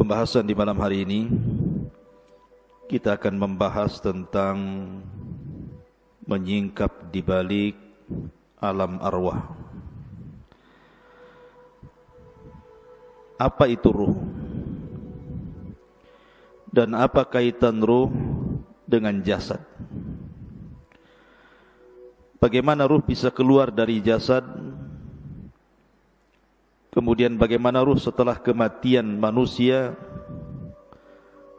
pembahasan di malam hari ini kita akan membahas tentang menyingkap di balik alam arwah. Apa itu ruh? Dan apa kaitan ruh dengan jasad? Bagaimana ruh bisa keluar dari jasad? Kemudian bagaimana ruh setelah kematian manusia?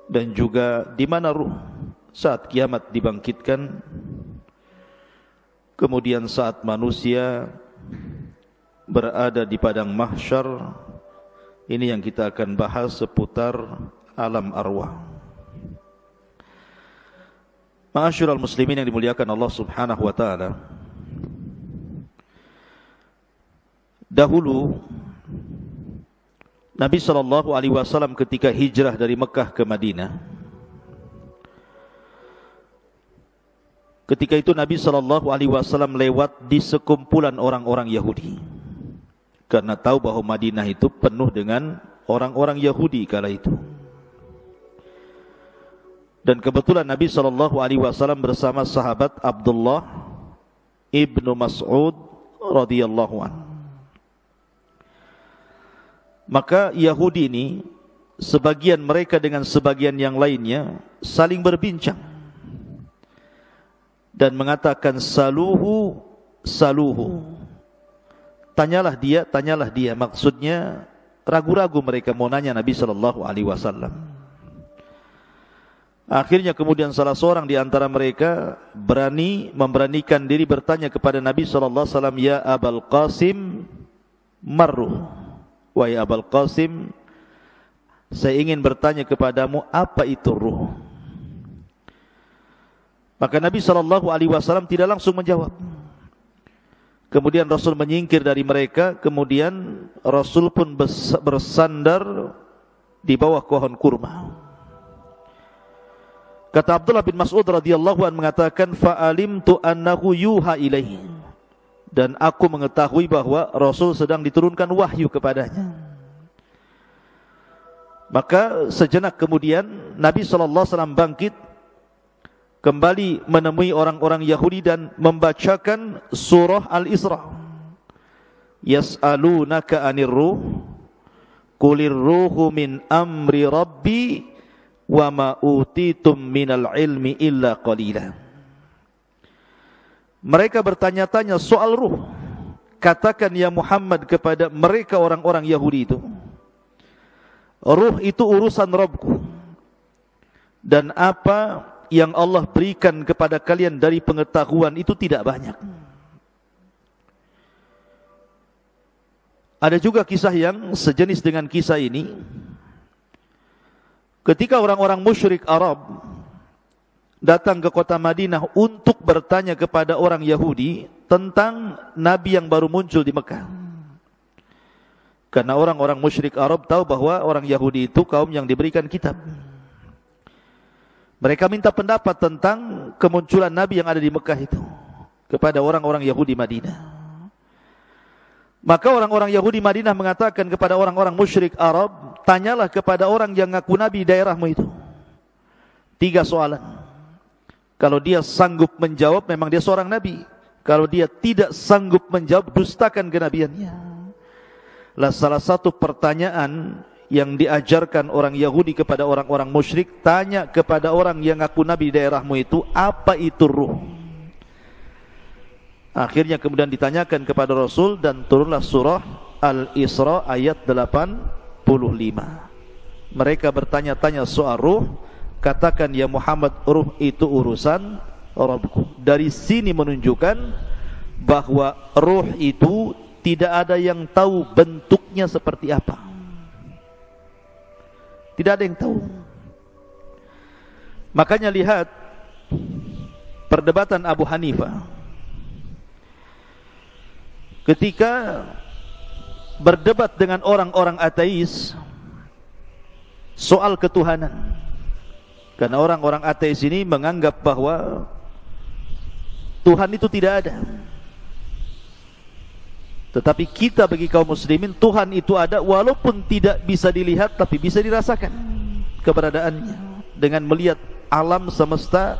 Dan juga di mana ruh saat kiamat dibangkitkan? Kemudian saat manusia berada di padang mahsyar, ini yang kita akan bahas seputar alam arwah. Ma'asyiral muslimin yang dimuliakan Allah Subhanahu wa taala. Dahulu Nabi sallallahu alaihi wasallam ketika hijrah dari Mekah ke Madinah, ketika itu Nabi sallallahu alaihi wasallam lewat di sekumpulan orang-orang Yahudi, karena tahu bahwa Madinah itu penuh dengan orang-orang Yahudi kala itu. Dan kebetulan Nabi sallallahu alaihi wasallam bersama sahabat Abdullah ibnu Mas'ud radhiyallahu anhu. Maka Yahudi ini, sebagian mereka dengan sebagian yang lainnya saling berbincang dan mengatakan saluhu, saluhu. Tanyalah dia. Maksudnya ragu-ragu mereka mau nanya Nabi sallallahu alaihi wasallam. Akhirnya kemudian salah seorang di antara mereka memberanikan diri bertanya kepada Nabi sallallahu alaihi wasallam, "Ya Abul Qasim, marruh." Wahai Abul Qasim, saya ingin bertanya kepadamu, apa itu ruh? Maka Nabi sallallahu alaihi wasallam tidak langsung menjawab. Kemudian Rasul menyingkir dari mereka, kemudian Rasul pun bersandar di bawah pohon kurma. Kata Abdullah bin Mas'ud radhiyallahu anhu mengatakan, fa'alimtu annahu yuha ilaihi. Dan aku mengetahui bahwa Rasul sedang diturunkan wahyu kepadanya. Maka sejenak kemudian Nabi SAW bangkit, kembali menemui orang-orang Yahudi dan membacakan surah Al-Isra. Yas'alunaka 'anir ruh, qulir ruhu min amri rabbi wa ma utitum minal ilmi illa qalila. Mereka bertanya-tanya soal ruh. Katakan ya Muhammad kepada mereka orang-orang Yahudi itu, ruh itu urusan Rabbku, dan apa yang Allah berikan kepada kalian dari pengetahuan itu tidak banyak. Ada juga kisah yang sejenis dengan kisah ini. Ketika orang-orang musyrik Arab datang ke kota Madinah untuk bertanya kepada orang Yahudi tentang Nabi yang baru muncul di Mekah. Karena orang-orang musyrik Arab tahu bahwa orang Yahudi itu kaum yang diberikan kitab. Mereka minta pendapat tentang kemunculan Nabi yang ada di Mekah itu kepada orang-orang Yahudi Madinah. Maka orang-orang Yahudi Madinah mengatakan kepada orang-orang musyrik Arab, tanyalah kepada orang yang ngaku Nabi daerahmu itu 3 soalan. Kalau dia sanggup menjawab, memang dia seorang Nabi. Kalau dia tidak sanggup menjawab, dustakan kenabiannya. Lah salah satu pertanyaan yang diajarkan orang Yahudi kepada orang-orang musyrik, tanya kepada orang yang ngaku Nabi di daerahmu itu, apa itu ruh? Akhirnya kemudian ditanyakan kepada Rasul dan turunlah surah Al-Isra ayat 85. Mereka bertanya-tanya soal ruh. Katakan ya Muhammad, ruh itu urusan Rabbku. Dari sini menunjukkan bahwa ruh itu tidak ada yang tahu bentuknya seperti apa. Tidak ada yang tahu. Makanya lihat perdebatan Abu Hanifah. Ketika berdebat dengan orang-orang ateis soal ketuhanan. Karena orang-orang ateis ini menganggap bahwa Tuhan itu tidak ada. Tetapi kita bagi kaum muslimin, Tuhan itu ada walaupun tidak bisa dilihat, tapi bisa dirasakan keberadaannya dengan melihat alam semesta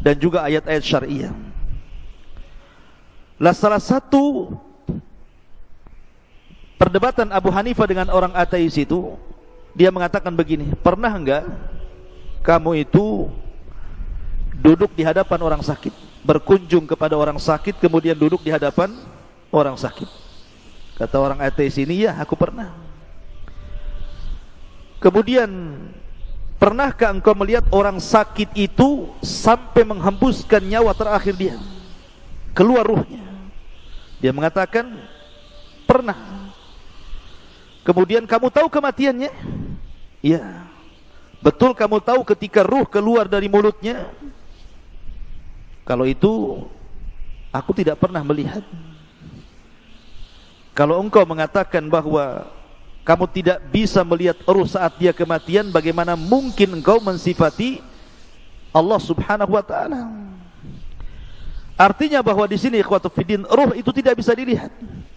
dan juga ayat-ayat syariah. Lah salah satu perdebatan Abu Hanifah dengan orang ateis itu, dia mengatakan begini, pernah enggak kamu itu duduk di hadapan orang sakit, berkunjung kepada orang sakit, kemudian duduk di hadapan orang sakit? Kata orang ateis ini, ya aku pernah. Kemudian, pernahkah engkau melihat orang sakit itu sampai menghembuskan nyawa terakhir dia, keluar ruhnya? Dia mengatakan, pernah. Kemudian, kamu tahu kematiannya? Ya. Betul kamu tahu ketika ruh keluar dari mulutnya? Kalau itu, aku tidak pernah melihat. Kalau engkau mengatakan bahwa kamu tidak bisa melihat ruh saat dia kematian, bagaimana mungkin engkau mensifati Allah Subhanahu wa taala? Artinya bahwa di sini ikhwatu fiddin, ruh itu tidak bisa dilihat.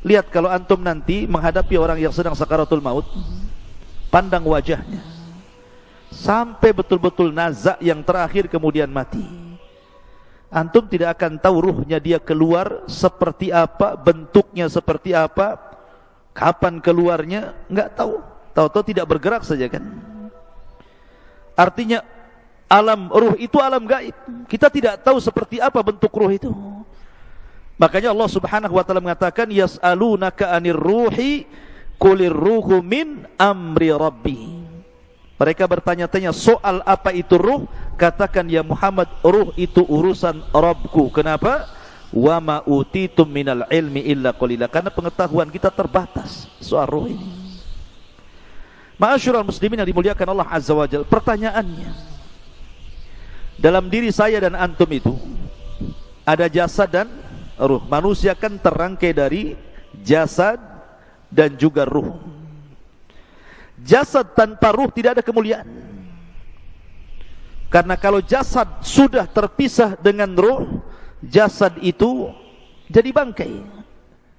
Lihat kalau antum nanti menghadapi orang yang sedang sakaratul maut, pandang wajahnya sampai betul-betul nazak yang terakhir kemudian mati. Antum tidak akan tahu ruhnya dia keluar seperti apa, bentuknya seperti apa, kapan keluarnya, enggak tahu. Tahu-tahu tidak bergerak saja kan. Artinya alam ruh itu alam gaib. Kita tidak tahu seperti apa bentuk ruh itu. Makanya Allah Subhanahu wa taala mengatakan, yas'alunaka 'anir ruhi qulir ruhu min amri rabbi. Mereka bertanya-tanya soal apa itu ruh, katakan ya Muhammad, ruh itu urusan Rabbku. Kenapa? Wa ma utitum minal ilmi illa qalila. Karena pengetahuan kita terbatas soal ruh ini. Ma'asyiral muslimin yang dimuliakan Allah Azza wa Jalla, pertanyaannya, dalam diri saya dan antum itu ada jasad dan ruh. Manusia kan terangkai dari jasad dan juga ruh. Jasad tanpa ruh tidak ada kemuliaan. Karena kalau jasad sudah terpisah dengan ruh, jasad itu jadi bangkai,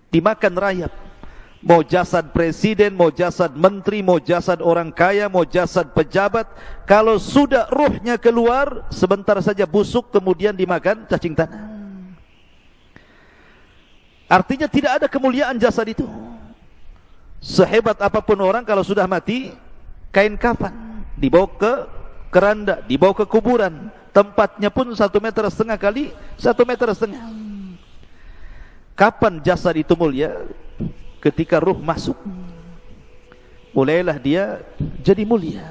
dimakan rayap. Mau jasad presiden, mau jasad menteri, mau jasad orang kaya, mau jasad pejabat, kalau sudah ruhnya keluar, sebentar saja busuk, kemudian dimakan cacing tanah. Artinya tidak ada kemuliaan jasad itu. Sehebat apapun orang, kalau sudah mati, kain kafan dibawa ke keranda, dibawa ke kuburan, tempatnya pun 1,5 meter kali 1,5 meter. Kapan jasad itu mulia? Ketika ruh masuk, mulailah dia jadi mulia.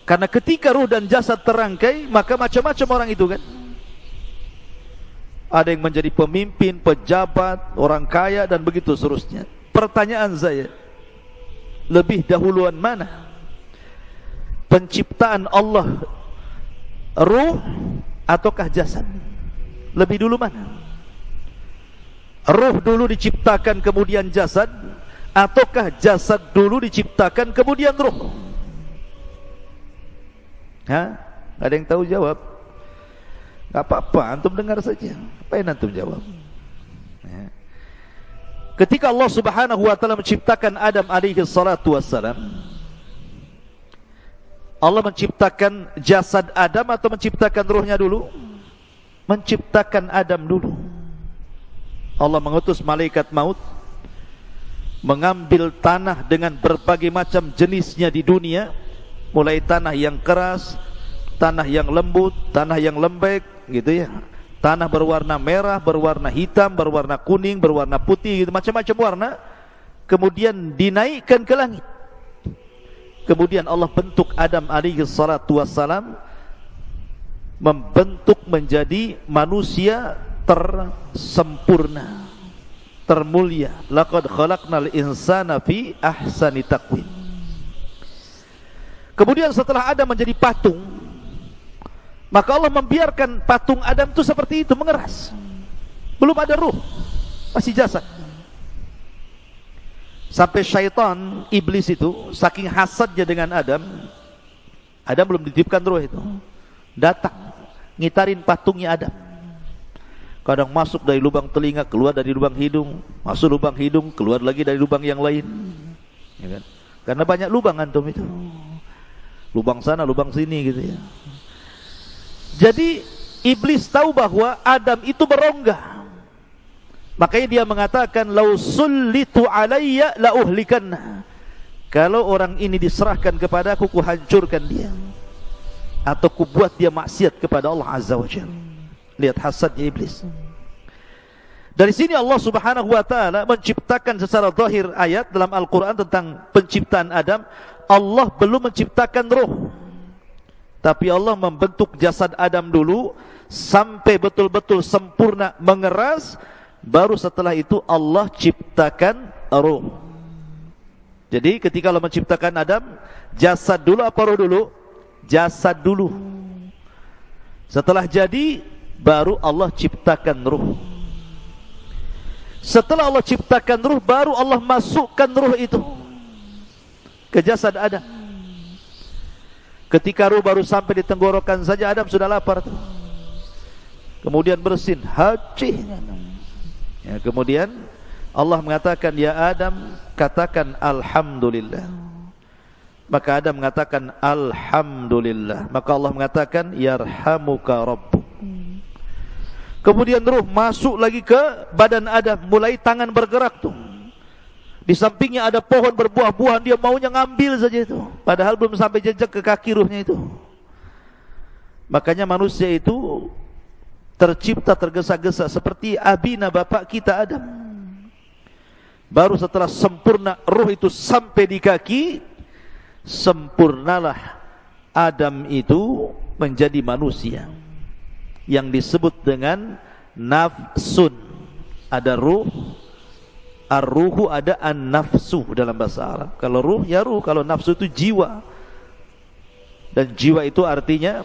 Karena ketika ruh dan jasad terangkai, maka macam-macam orang itu kan. Ada yang menjadi pemimpin, pejabat, orang kaya, dan begitu seterusnya. Pertanyaan saya, lebih dahuluan mana? Penciptaan Allah, ruh ataukah jasad? Lebih dulu mana? Ruh dulu diciptakan kemudian jasad, ataukah jasad dulu diciptakan kemudian ruh? Hah? Ada yang tahu jawab? Gak apa-apa, antum dengar saja. Apa yang antum jawab? Ya. Ketika Allah Subhanahu wa taala menciptakan Adam alaihi salatu wassalam, Allah menciptakan jasad Adam atau menciptakan ruhnya dulu? Menciptakan Adam dulu. Allah mengutus malaikat maut, mengambil tanah dengan berbagai macam jenisnya di dunia, mulai tanah yang keras, tanah yang lembut, tanah yang lembek, gitu ya. Tanah berwarna merah, berwarna hitam, berwarna kuning, berwarna putih, gitu, macam-macam warna. Kemudian dinaikkan ke langit. Kemudian Allah bentuk Adam alaihi salatu wassalam, membentuk menjadi manusia tersempurna, termulia. Laqad khalaqnal insana fi ahsani taqwim. Kemudian setelah Adam menjadi patung, maka Allah membiarkan patung Adam itu seperti itu, mengeras. Belum ada ruh, masih jasad. Sampai syaitan, iblis itu, saking hasadnya dengan Adam, Adam belum dititipkan ruh itu, datang, ngitarin patungnya Adam. Kadang masuk dari lubang telinga, keluar dari lubang hidung, masuk lubang hidung, keluar lagi dari lubang yang lain, ya kan? Karena banyak lubang antum itu, lubang sana, lubang sini gitu ya. Jadi iblis tahu bahwa Adam itu berongga, makanya dia mengatakan, lau sullitu alayya la uhlikanna. Kalau orang ini diserahkan kepadaku, ku hancurkan dia, atau ku buat dia maksiat kepada Allah Azza wa Jalla. Lihat hasadnya iblis. Dari sini Allah Subhanahu wa taala menciptakan secara zahir ayat dalam Al-Qur'an tentang penciptaan Adam. Allah belum menciptakan roh, tapi Allah membentuk jasad Adam dulu sampai betul-betul sempurna, mengeras, baru setelah itu Allah ciptakan roh. Jadi ketika Allah menciptakan Adam, jasad dulu apa roh dulu? Jasad dulu. Setelah jadi, baru Allah ciptakan ruh. Setelah Allah ciptakan ruh, baru Allah masukkan ruh itu ke jasad Adam. Ketika ruh baru sampai di tenggorokan saja, Adam sudah lapar. Kemudian bersin, haji. Ya, kemudian Allah mengatakan, ya Adam, katakan Alhamdulillah. Maka Adam mengatakan Alhamdulillah. Maka Allah mengatakan, yarhamuka Rabbuk. Kemudian ruh masuk lagi ke badan Adam, mulai tangan bergerak tuh. Di sampingnya ada pohon berbuah-buahan, dia maunya ngambil saja itu, padahal belum sampai jejak ke kaki ruhnya itu. Makanya manusia itu tercipta tergesa-gesa seperti abina bapak kita Adam. Baru setelah sempurna ruh itu sampai di kaki, sempurnalah Adam itu menjadi manusia yang disebut dengan nafsun. Ada ruh, ar-ruhu, ada an-nafsu dalam bahasa Arab. Kalau ruh ya ruh, kalau nafsu itu jiwa. Dan jiwa itu artinya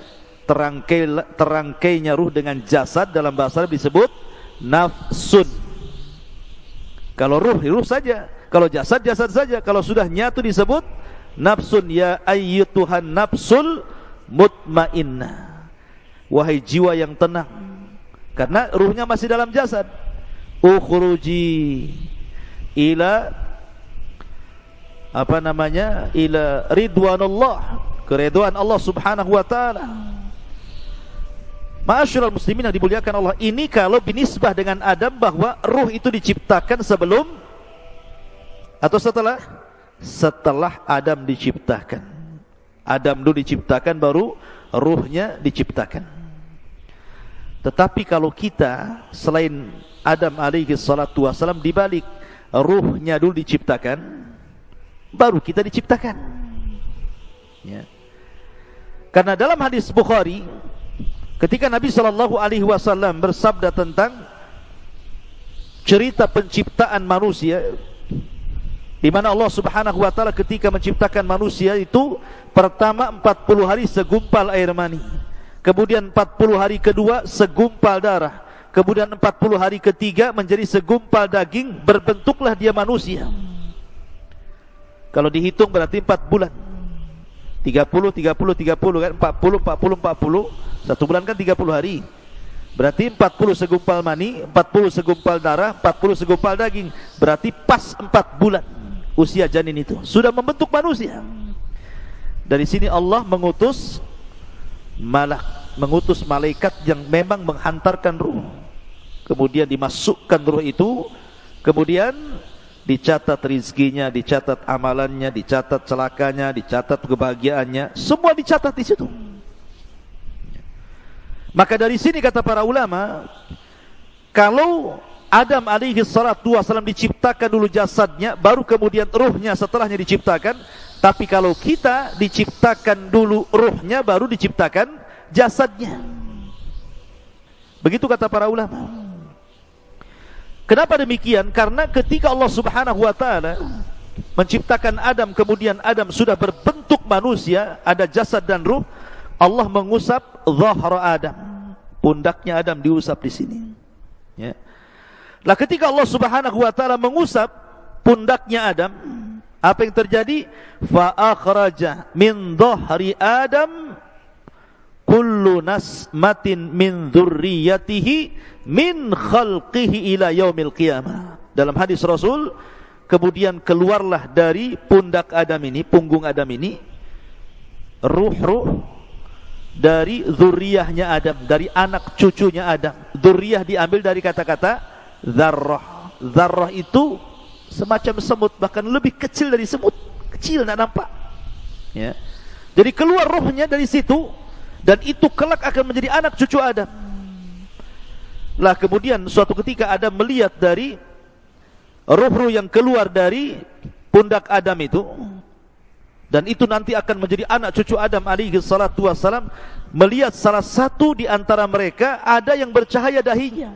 terangkainya ruh dengan jasad, dalam bahasa Arab disebut nafsun. Kalau ruh, ruh saja. Kalau jasad, jasad saja. Kalau sudah nyatu disebut nafsun. Ya ayyutuhan nafsul mutmainnah, wahai jiwa yang tenang, karena ruhnya masih dalam jasad. Ukhruji ila ila ridwanullah, keridhaan Allah Subhanahu wa taala. Ma'asyiral muslimin yang dimuliakan Allah, ini kalau binisbah dengan Adam, bahwa ruh itu diciptakan sebelum atau setelah? Setelah Adam diciptakan. Adam dulu diciptakan, baru ruhnya diciptakan. Tetapi kalau kita selain Adam alaihi salatu wassalam, dibalik, ruhnya dulu diciptakan, baru kita diciptakan, ya. Karena dalam hadis Bukhari, ketika Nabi SAW bersabda tentang cerita penciptaan manusia, di mana Allah Subhanahu wa taala ketika menciptakan manusia itu, pertama 40 hari segumpal air mani, kemudian 40 hari kedua segumpal darah, kemudian 40 hari ketiga menjadi segumpal daging, berbentuklah dia manusia. Kalau dihitung berarti 4 bulan. 30 kan, 40 1 bulan kan 30 hari. Berarti 40 segumpal mani, 40 segumpal darah, 40 segumpal daging. Berarti pas 4 bulan usia janin itu sudah membentuk manusia. Dari sini Allah mengutus malaikat yang memang menghantarkan ruh. Kemudian dimasukkan ruh itu, kemudian dicatat rizkinya, dicatat amalannya, dicatat celakanya, dicatat kebahagiaannya, semua dicatat di situ. Maka dari sini kata para ulama, kalau Adam alaihi salatu wassalam diciptakan dulu jasadnya, baru kemudian ruhnya setelahnya diciptakan. Tapi kalau kita diciptakan dulu ruhnya, baru diciptakan jasadnya. Begitu kata para ulama. Kenapa demikian? Karena ketika Allah Subhanahu wa taala menciptakan Adam, kemudian Adam sudah berbentuk manusia, ada jasad dan ruh, Allah mengusap zahra Adam, pundaknya Adam diusap di sini, ya. Lah ketika Allah Subhanahu wa taala mengusap pundaknya Adam, apa yang terjadi? Fa akhraja min dhahri Adam kullu nasmatin min dzurriyyatihi min khalqihi ila yaumil qiyamah. Dalam hadis Rasul, kemudian keluarlah dari pundak Adam ini, punggung Adam ini, ruh-ruh dari zuriyahnya Adam, dari anak cucunya Adam. Zuriyah diambil dari kata-kata dzarrah. Dzarrah itu semacam semut, bahkan lebih kecil dari semut, kecil, tidak nampak. Ya. Jadi keluar rohnya dari situ, dan itu kelak akan menjadi anak cucu Adam. Lah kemudian suatu ketika Adam melihat dari ruh-ruh yang keluar dari pundak Adam itu, dan itu nanti akan menjadi anak cucu Adam alaihi salatu wassalam, melihat salah satu di antara mereka ada yang bercahaya dahinya.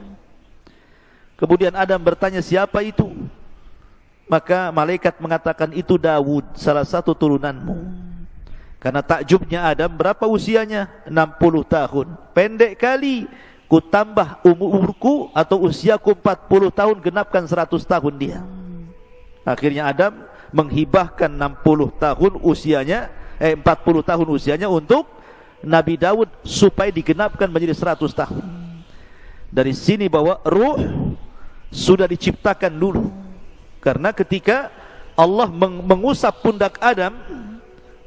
Kemudian Adam bertanya, siapa itu? Maka malaikat mengatakan, itu Daud, salah satu turunanmu. Karena takjubnya Adam, berapa usianya? 60 tahun. Pendek kali ku tambah umurku atau usiaku 40 tahun, genapkan 100 tahun dia. Akhirnya Adam menghibahkan 60 tahun usianya, 40 tahun usianya untuk Nabi Daud supaya digenapkan menjadi 100 tahun. Dari sini bahwa ruh sudah diciptakan dulu. Karena ketika Allah mengusap pundak Adam,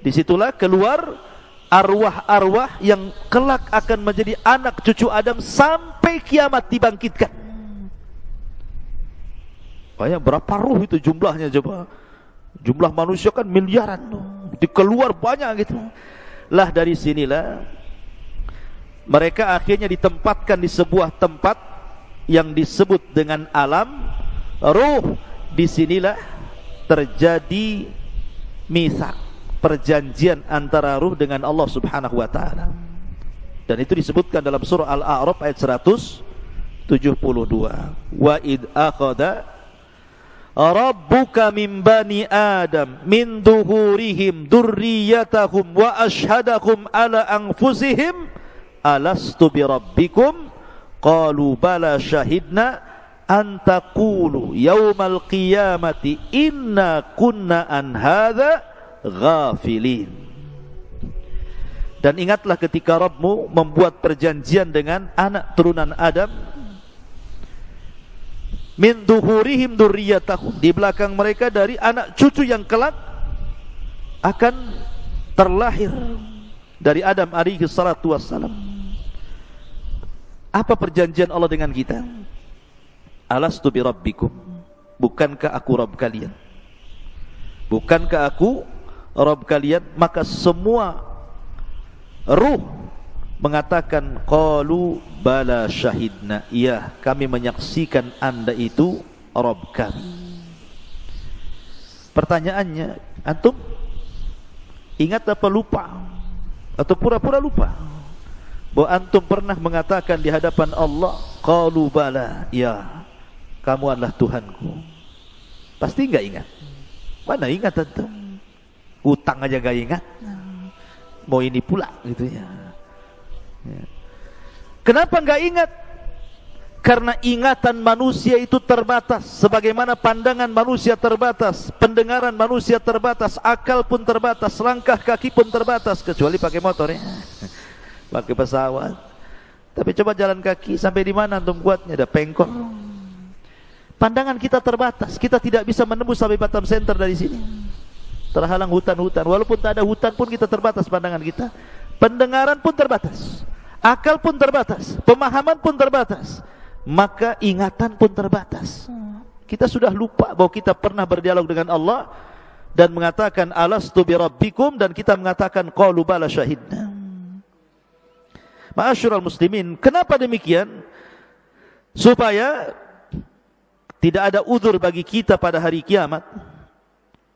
disitulah keluar arwah-arwah yang kelak akan menjadi anak cucu Adam sampai kiamat dibangkitkan. Banyak, berapa ruh itu jumlahnya coba? Jumlah manusia kan miliaran, dikeluar banyak gitu. Lah dari sinilah mereka akhirnya ditempatkan di sebuah tempat yang disebut dengan alam ruh. Disinilah terjadi mitsak, perjanjian antara ruh dengan Allah subhanahu wa ta'ala. Dan itu disebutkan dalam surah Al-A'raf ayat 172. Wa id akhadha rabbuka min bani Adam min duhurihim durriyatahum wa ashhadahum ala anfusihim alastu bi rabbikum qalu bala syahidna an taqulu yaumal qiyamati inna kunna an hadza ghafilin. Dan ingatlah ketika Rabbmu membuat perjanjian dengan anak turunan Adam, min duhurihim dzurriyyatahum, di belakang mereka dari anak cucu yang kelak akan terlahir dari Adam alaihi salatu wassalam. Apa perjanjian Allah dengan kita? Alastu bi rabbikum, bukankah aku Rabb kalian? Bukankah aku Rabb kalian? Maka semua ruh mengatakan qalu bala syahidna, iya kami menyaksikan Anda itu Rabb kami. Pertanyaannya, antum ingat apa lupa? Atau pura-pura lupa bahwa antum pernah mengatakan di hadapan Allah, qalu bala, ya kamu adalah Tuhanku? Pasti enggak ingat. Mana ingat antum? Utang aja enggak ingat, mau ini pula gitu ya. Kenapa enggak ingat? Karena ingatan manusia itu terbatas, sebagaimana pandangan manusia terbatas, pendengaran manusia terbatas, akal pun terbatas, langkah kaki pun terbatas, kecuali pakai motor ya, pakai pesawat. Tapi coba jalan kaki, sampai di mana antum kuatnya? Ada pengkol. Pandangan kita terbatas, kita tidak bisa menembus sampai Batam Center dari sini. Terhalang hutan-hutan, walaupun tak ada hutan pun kita terbatas pandangan kita. Pendengaran pun terbatas, akal pun terbatas, pemahaman pun terbatas, maka ingatan pun terbatas. Kita sudah lupa bahwa kita pernah berdialog dengan Allah dan mengatakan alastu bi rabbikum, dan kita mengatakan qalu bala syahidna. Ma'asyiral muslimin, kenapa demikian? Supaya tidak ada uzur bagi kita pada hari kiamat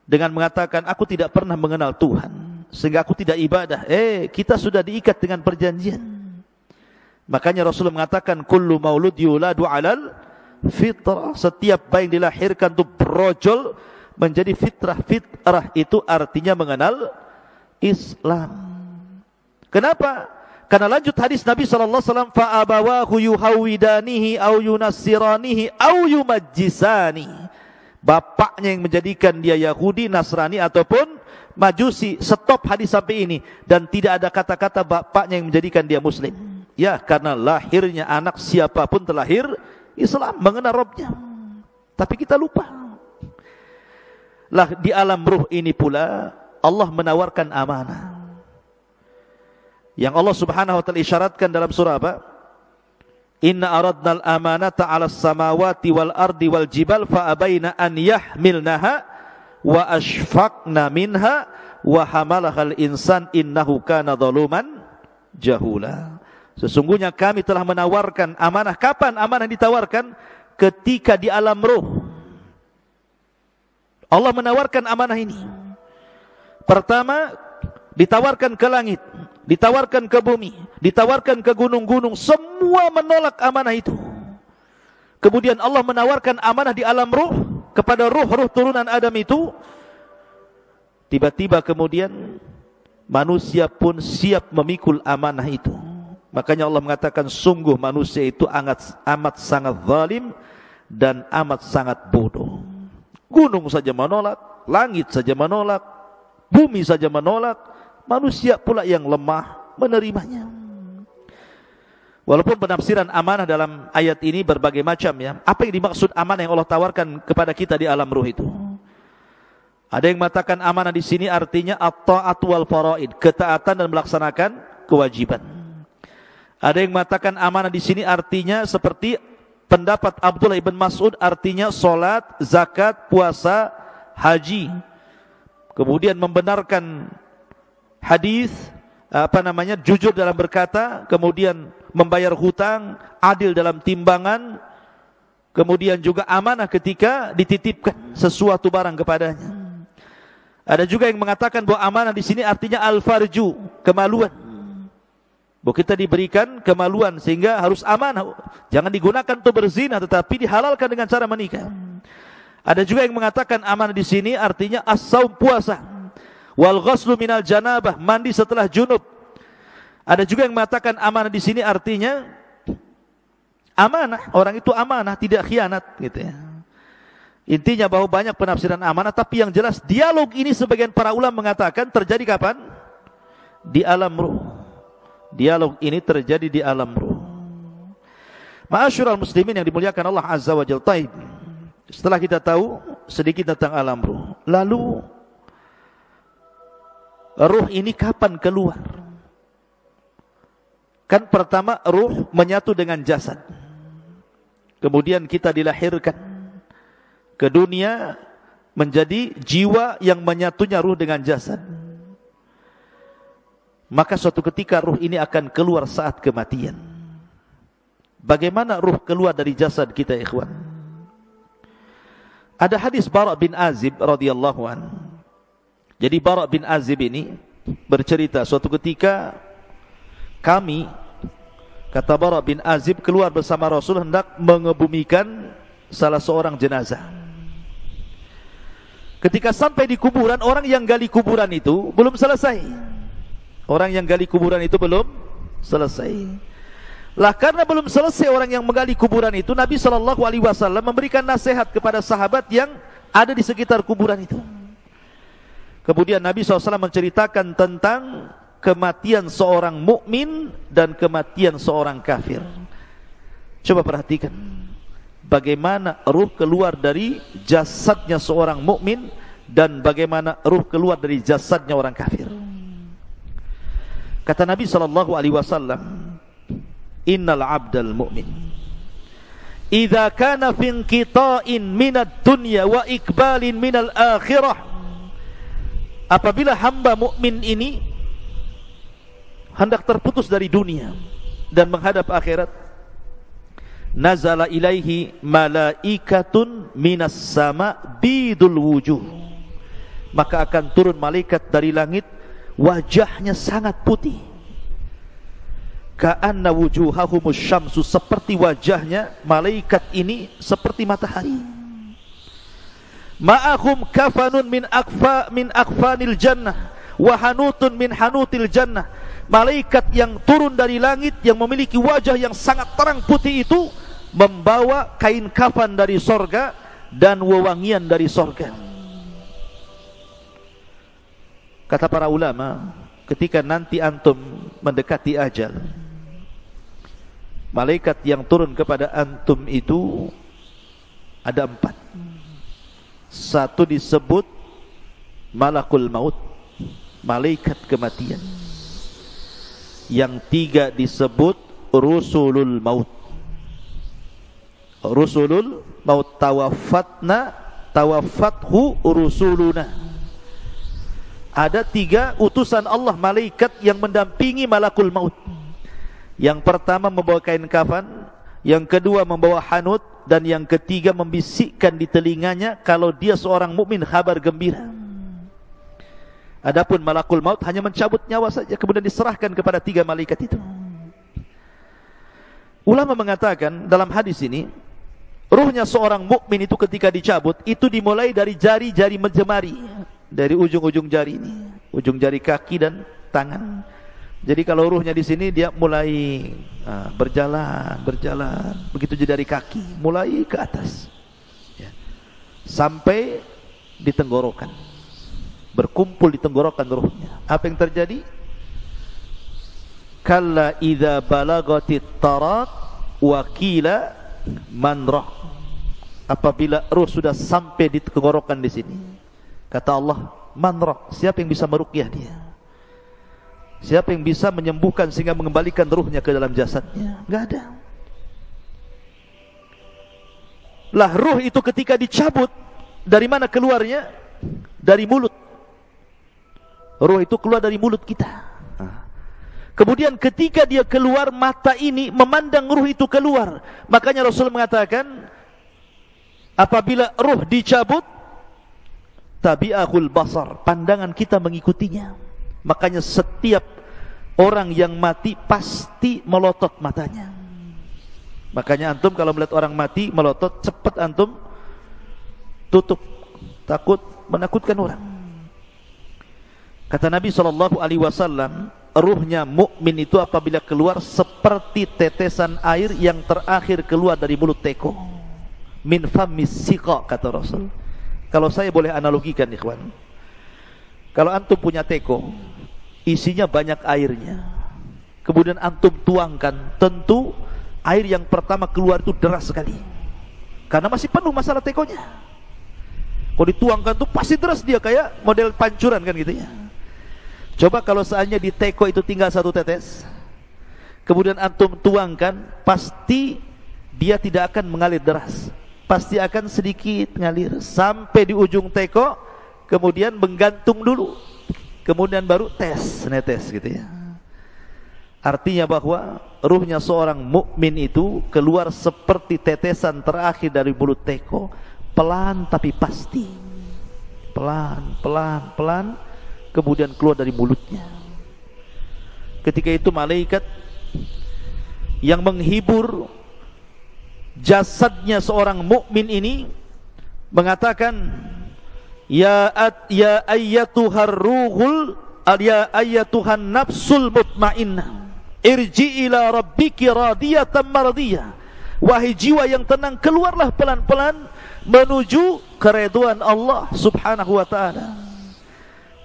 dengan mengatakan aku tidak pernah mengenal Tuhan sehingga aku tidak ibadah. Kita sudah diikat dengan perjanjian. Makanya Rasulullah mengatakan kullu maulud yuladu alal fitrah, setiap bayi yang dilahirkan itu brojol menjadi fitrah. Fitrah itu artinya mengenal Islam. Kenapa? Karena lanjut hadis Nabi SAW, fa abawahu yuhawidanihi au yunassiranihi au yumajjisani, bapaknya yang menjadikan dia Yahudi, Nasrani ataupun Majusi. Stop hadis sampai ini. Dan tidak ada kata-kata bapaknya yang menjadikan dia Muslim. Ya, karena lahirnya anak siapapun terlahir Islam, mengenal Rabbnya. Tapi kita lupa. Lah di alam ruh ini pula Allah menawarkan amanah. Yang Allah Subhanahu wa taala isyaratkan dalam surah apa? Inna aradnal amanata 'alas samawati wal ardi wal jibal fa abaina an yahmilnaha wa ashfaqna minha wa hamalahal insan innahu kana zaluman jahula. Sesungguhnya kami telah menawarkan amanah. Kapan amanah ditawarkan? Ketika di alam ruh. Allah menawarkan amanah ini. Pertama, ditawarkan ke langit, ditawarkan ke bumi, ditawarkan ke gunung-gunung, semua menolak amanah itu. Kemudian Allah menawarkan amanah di alam ruh kepada ruh-ruh turunan Adam itu. Tiba-tiba kemudian manusia pun siap memikul amanah itu. Makanya Allah mengatakan sungguh manusia itu amat sangat zalim dan amat sangat bodoh. Gunung saja menolak, langit saja menolak, bumi saja menolak, manusia pula yang lemah menerimanya. Walaupun penafsiran amanah dalam ayat ini berbagai macam ya. Apa yang dimaksud amanah yang Allah tawarkan kepada kita di alam ruh itu? Ada yang mengatakan amanah di sini artinya at-ta'at wal faraid, ketaatan dan melaksanakan kewajiban. Ada yang mengatakan amanah di sini artinya seperti pendapat Abdullah ibn Mas'ud, artinya salat, zakat, puasa, haji. Kemudian membenarkan hadis, jujur dalam berkata, kemudian membayar hutang, adil dalam timbangan, kemudian juga amanah ketika dititipkan sesuatu barang kepadanya. Ada juga yang mengatakan bahwa amanah di sini artinya al-farju, kemaluan. Bahwa kita diberikan kemaluan sehingga harus amanah. Jangan digunakan untuk berzina, tetapi dihalalkan dengan cara menikah. Ada juga yang mengatakan amanah di sini artinya as-saum, puasa. Wal ghuslu minal janabah, mandi setelah junub. Ada juga yang mengatakan amanah di sini artinya amanah, orang itu amanah, tidak khianat gitu ya. Intinya bahwa banyak penafsiran amanah, tapi yang jelas dialog ini sebagian para ulama mengatakan terjadi kapan? Di alam ruh. Dialog ini terjadi di alam ruh. Ma'asyiral muslimin yang dimuliakan Allah Azza wa Jalla. Taib. Setelah kita tahu sedikit tentang alam ruh, lalu ruh ini kapan keluar? Kan pertama ruh menyatu dengan jasad. Kemudian kita dilahirkan ke dunia menjadi jiwa yang menyatunya ruh dengan jasad. Maka suatu ketika ruh ini akan keluar saat kematian. Bagaimana ruh keluar dari jasad kita, ikhwan? Ada hadis Bara' bin Azib radhiyallahu an. Jadi Bara' bin Azib ini bercerita suatu ketika kami, kata Bara' bin Azib, keluar bersama Rasul hendak mengebumikan salah seorang jenazah. Ketika sampai di kuburan, orang yang gali kuburan itu belum selesai. Orang yang gali kuburan itu belum selesai. Lah karena belum selesai orang yang menggali kuburan itu, Nabi SAW memberikan nasihat kepada sahabat yang ada di sekitar kuburan itu. Kemudian Nabi SAW menceritakan tentang kematian seorang mukmin dan kematian seorang kafir. Coba perhatikan bagaimana ruh keluar dari jasadnya seorang mukmin dan bagaimana ruh keluar dari jasadnya orang kafir. Kata Nabi SAW, innal abdal mu'min idza kana fi inqita'in minad dunya wa ikbalin minal akhirah, apabila hamba mukmin ini hendak terputus dari dunia dan menghadap akhirat, nazala ilaihi malaikatun minas sama bidul wujuh, maka akan turun malaikat dari langit, wajahnya sangat putih, ka'anna wujuhahumus syamsu, seperti wajahnya malaikat ini seperti matahari. Ma'ahum kafanun min akfanil jannah wa hanutun min hanutil jannah. Malaikat yang turun dari langit yang memiliki wajah yang sangat terang putih itu membawa kain kafan dari sorga dan wewangian dari sorga. Kata para ulama, ketika nanti antum mendekati ajal, malaikat yang turun kepada antum itu ada 4. Satu disebut malakul maut, malaikat kematian. Yang 3 disebut rusulul maut, rusulul maut, tawaffathu rusuluna. Ada 3 utusan Allah malaikat yang mendampingi malakul maut. Yang pertama membawa kain kafan, yang kedua membawa hanut, dan yang ketiga membisikkan di telinganya kalau dia seorang mukmin kabar gembira. Adapun malakul maut hanya mencabut nyawa saja, kemudian diserahkan kepada 3 malaikat itu. Ulama mengatakan dalam hadis ini, ruhnya seorang mukmin itu ketika dicabut, itu dimulai dari jari-jari jemari, dari ujung-ujung jari ini, ujung jari kaki dan tangan. Jadi kalau ruhnya di sini, dia mulai berjalan, begitu dari kaki, mulai ke atas, ya, sampai di tenggorokan, berkumpul di tenggorokan ruhnya. Apa yang terjadi? Kalla idza balagatit tarat wa qila man rah. Apabila ruh sudah sampai di tenggorokan di sini, kata Allah, man rah, siapa yang bisa meruqyah dia? Siapa yang bisa menyembuhkan sehingga mengembalikan ruhnya ke dalam jasadnya? Enggak ada. Lah ruh itu ketika dicabut, dari mana keluarnya? Dari mulut. Ruh itu keluar dari mulut kita. Kemudian ketika dia keluar, mata ini memandang ruh itu keluar. Makanya Rasul mengatakan, apabila ruh dicabut, tabi'ahul basar, pandangan kita mengikutinya. Makanya setiap orang yang mati pasti melotot matanya. Makanya antum kalau melihat orang mati melotot, cepat antum tutup, takut menakutkan orang. Kata Nabi SAW, ruhnya mukmin itu apabila keluar seperti tetesan air yang terakhir keluar dari mulut teko. Min famis siqa, kata Rasul. Kalau saya boleh analogikan, ikhwan, kalau antum punya teko, isinya banyak airnya, kemudian antum tuangkan, tentu air yang pertama keluar itu deras sekali, karena masih penuh masalah tekonya. Kalau dituangkan tuh pasti deras dia, kayak model pancuran kan gitu ya. Coba kalau seandainya di teko itu tinggal 1 tetes, kemudian antum tuangkan, pasti dia tidak akan mengalir deras, pasti akan sedikit mengalir sampai di ujung teko, kemudian menggantung dulu, kemudian baru netes gitu ya. Artinya bahwa ruhnya seorang mukmin itu keluar seperti tetesan terakhir dari mulut teko, pelan tapi pasti, pelan, kemudian keluar dari mulutnya. Ketika itu malaikat yang menghibur jasadnya seorang mukmin ini mengatakan, ya ayyatuhar ruhul, ya ayyatuhan nafsul mutmainnah, irji ila rabbiki radiyatan mardiyah. Wahai jiwa yang tenang, keluarlah pelan-pelan menuju keridhaan Allah Subhanahu wa ta'ala.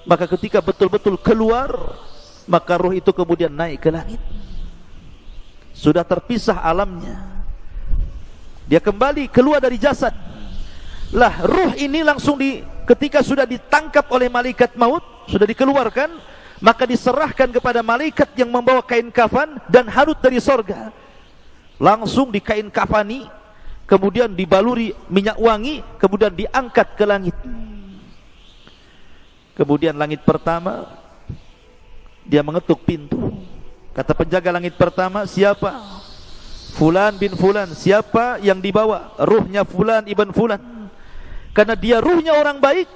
Maka ketika betul-betul keluar, maka ruh itu kemudian naik ke langit. Sudah terpisah alamnya, dia kembali keluar dari jasad. Lah ruh ini langsung ketika sudah ditangkap oleh malaikat maut, sudah dikeluarkan, maka diserahkan kepada malaikat yang membawa kain kafan dan hanut dari sorga. Langsung dikain kafani, kemudian dibaluri minyak wangi, kemudian diangkat ke langit. Kemudian langit pertama, dia mengetuk pintu. Kata penjaga langit pertama, siapa? Fulan bin Fulan. Siapa yang dibawa? Ruhnya Fulan ibn Fulan. Karena dia ruhnya orang baik,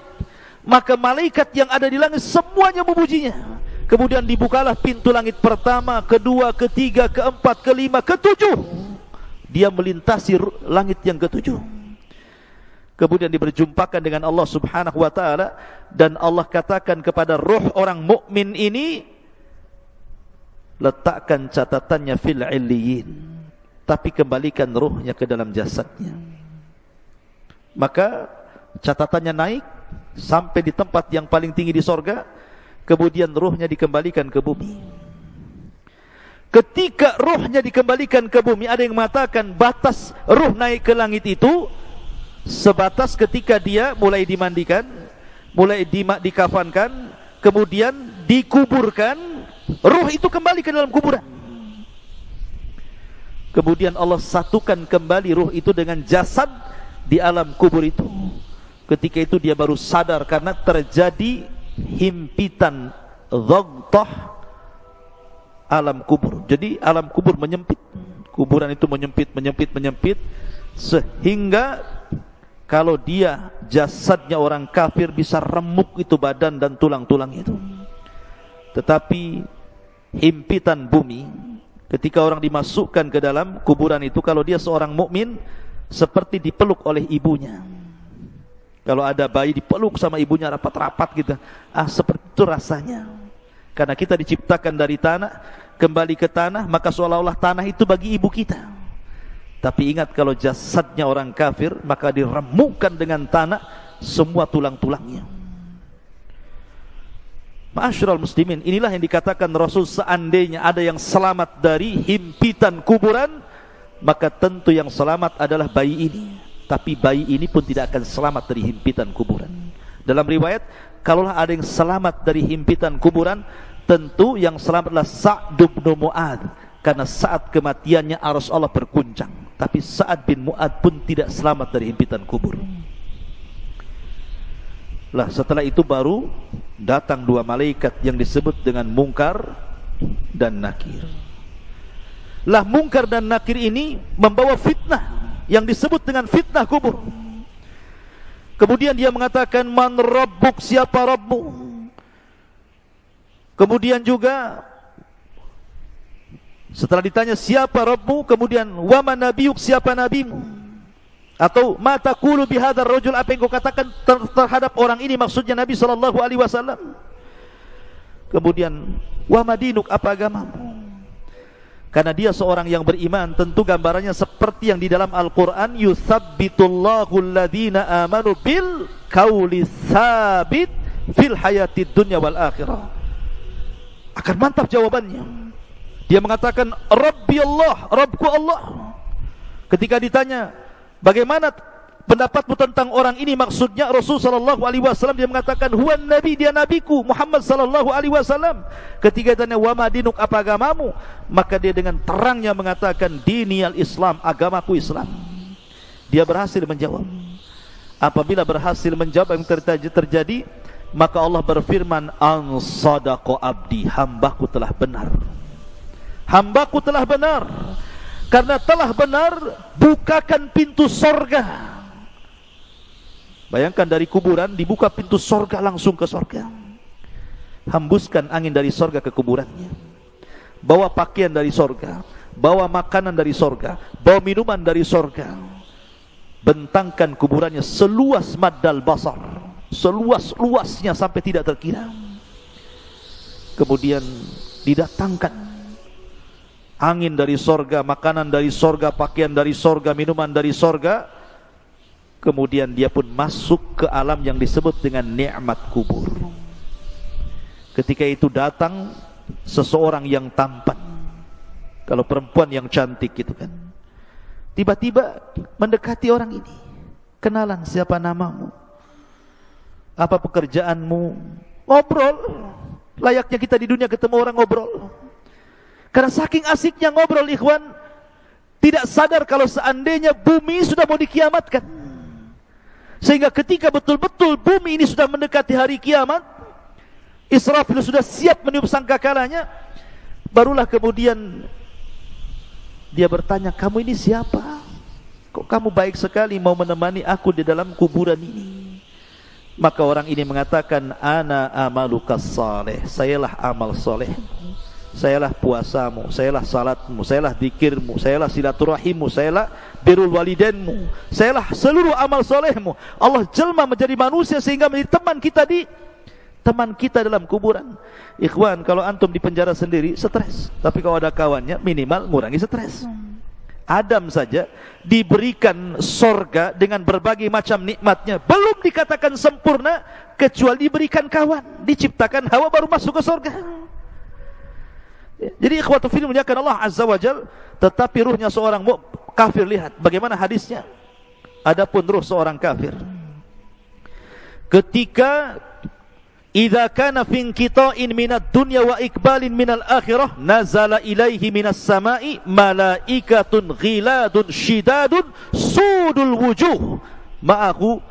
maka malaikat yang ada di langit semuanya memujinya. Kemudian dibukalah pintu langit pertama, kedua, ketiga, keempat, kelima, ketujuh. Dia melintasi langit yang ketujuh. Kemudian diberjumpakan dengan Allah Subhanahu wa ta'ala, dan Allah katakan kepada ruh orang mukmin ini, letakkan catatannya fil illiyin, tapi kembalikan ruhnya ke dalam jasadnya. maka catatannya naik sampai di tempat yang paling tinggi di sorga, kemudian ruhnya dikembalikan ke bumi. Ketika ruhnya dikembalikan ke bumi, ada yang mengatakan batas ruh naik ke langit itu sebatas ketika dia mulai dimandikan, mulai dikafankan, kemudian dikuburkan, ruh itu kembali ke dalam kuburan. Kemudian Allah satukan kembali ruh itu dengan jasad di alam kubur itu. Ketika itu dia baru sadar karena terjadi himpitan dhaghtah alam kubur. Jadi alam kubur menyempit, kuburan itu menyempit sehingga kalau dia jasadnya orang kafir bisa remuk itu badan dan tulang-tulang itu. Tetapi himpitan bumi ketika orang dimasukkan ke dalam kuburan itu, kalau dia seorang mukmin seperti dipeluk oleh ibunya. Kalau ada bayi dipeluk sama ibunya rapat-rapat gitu, seperti itu rasanya. Karena kita diciptakan dari tanah, kembali ke tanah, maka seolah-olah tanah itu bagi ibu kita. Tapi ingat, kalau jasadnya orang kafir, maka diremukkan dengan tanah semua tulang-tulangnya. Ma'asyiral muslimin, inilah yang dikatakan Rasul, seandainya ada yang selamat dari himpitan kuburan, maka tentu yang selamat adalah bayi ini. Tapi bayi ini pun tidak akan selamat dari himpitan kuburan. Dalam riwayat, kalaulah ada yang selamat dari himpitan kuburan, tentu yang selamat adalah Sa'd bin Mu'adz, karena saat kematiannya arsy Allah berguncang. Tapi Sa'd bin Mu'adz pun tidak selamat dari himpitan kubur. Lah setelah itu baru datang dua malaikat yang disebut dengan Munkar dan Nakir. Lah Munkar dan Nakir ini membawa fitnah yang disebut dengan fitnah kubur. Kemudian dia mengatakan, man rabbuk, siapa Rabbmu? Kemudian juga setelah ditanya siapa Rabbmu, kemudian wa man nabiyuk, siapa nabimu? Atau ma taqulu bihadzal rajul, apa yang kau katakan terhadap orang ini, maksudnya Nabi sallallahu alaihi wasallam. Kemudian wa madinuk, apa agamamu? Karena dia seorang yang beriman, tentu gambarannya seperti yang di dalam Al-Quran, yuthabbitullahu alladhina amanu bil qawli tsabit fil hayatid dunya wal akhirah. Akan mantap jawabannya. Dia mengatakan Rabbi Allah, Rabbku Allah. Ketika ditanya bagaimana pendapatmu tentang orang ini, maksudnya Rasul sallallahu alaihi wasallam, dia mengatakan huwan nabi, dia nabiku Muhammad sallallahu alaihi wasallam. Ketika ditanya wa madinuk, apa agamamu, maka dia dengan terangnya mengatakan diniyal Islam, agamaku Islam. Dia berhasil menjawab. Apabila berhasil menjawab, yang terjadi, maka Allah berfirman, an sadaqa abdi, hambaku telah benar. Hambaku telah benar. Karena telah benar, bukakan pintu sorga. Bayangkan dari kuburan dibuka pintu sorga, langsung ke sorga. Hembuskan angin dari sorga ke kuburannya. Bawa pakaian dari sorga, bawa makanan dari sorga, bawa minuman dari sorga. Bentangkan kuburannya seluas maddal basar, seluas-luasnya sampai tidak terkira. Kemudian didatangkan angin dari sorga, makanan dari sorga, pakaian dari sorga, minuman dari sorga. Kemudian dia pun masuk ke alam yang disebut dengan nikmat kubur. Ketika itu datang seseorang yang tampan, kalau perempuan yang cantik gitu kan, tiba-tiba mendekati orang ini. Kenalan, siapa namamu? Apa pekerjaanmu? Ngobrol. Layaknya kita di dunia ketemu orang ngobrol. Karena saking asiknya ngobrol, ikhwan, tidak sadar kalau seandainya bumi sudah mau dikiamatkan. Sehingga ketika betul-betul bumi ini sudah mendekati hari kiamat, Israfil sudah siap meniup sangkakalanya, barulah kemudian dia bertanya, kamu ini siapa? Kok kamu baik sekali mau menemani aku di dalam kuburan ini? Maka orang ini mengatakan, ana amalukas saleh, sayalah amal soleh, sayalah puasamu, sayalah salatmu, sayalah zikirmu, sayalah silaturahimmu, sayalah birrul walidainmu, sayalah seluruh amal solehmu. Allah jelma menjadi manusia sehingga menjadi teman kita dalam kuburan. Ikhwan, kalau antum di penjara sendiri stres, tapi kalau ada kawannya minimal ngurangi stres. Adam saja diberikan sorga dengan berbagai macam nikmatnya, belum dikatakan sempurna kecuali diberikan kawan, diciptakan Hawa baru masuk ke sorga. Jadi ikhwatu fillah muliakan Allah Azza wa Jal. Tetapi ruhnya seorang kafir, lihat bagaimana hadisnya. Adapun ruh seorang kafir, ketika idza kana fi inqita'in minad dunya wa iqbalin minal akhirah nazala ilaihi minas sama'i malaikatun ghiladun shidadun sudul wujuh ma'ahu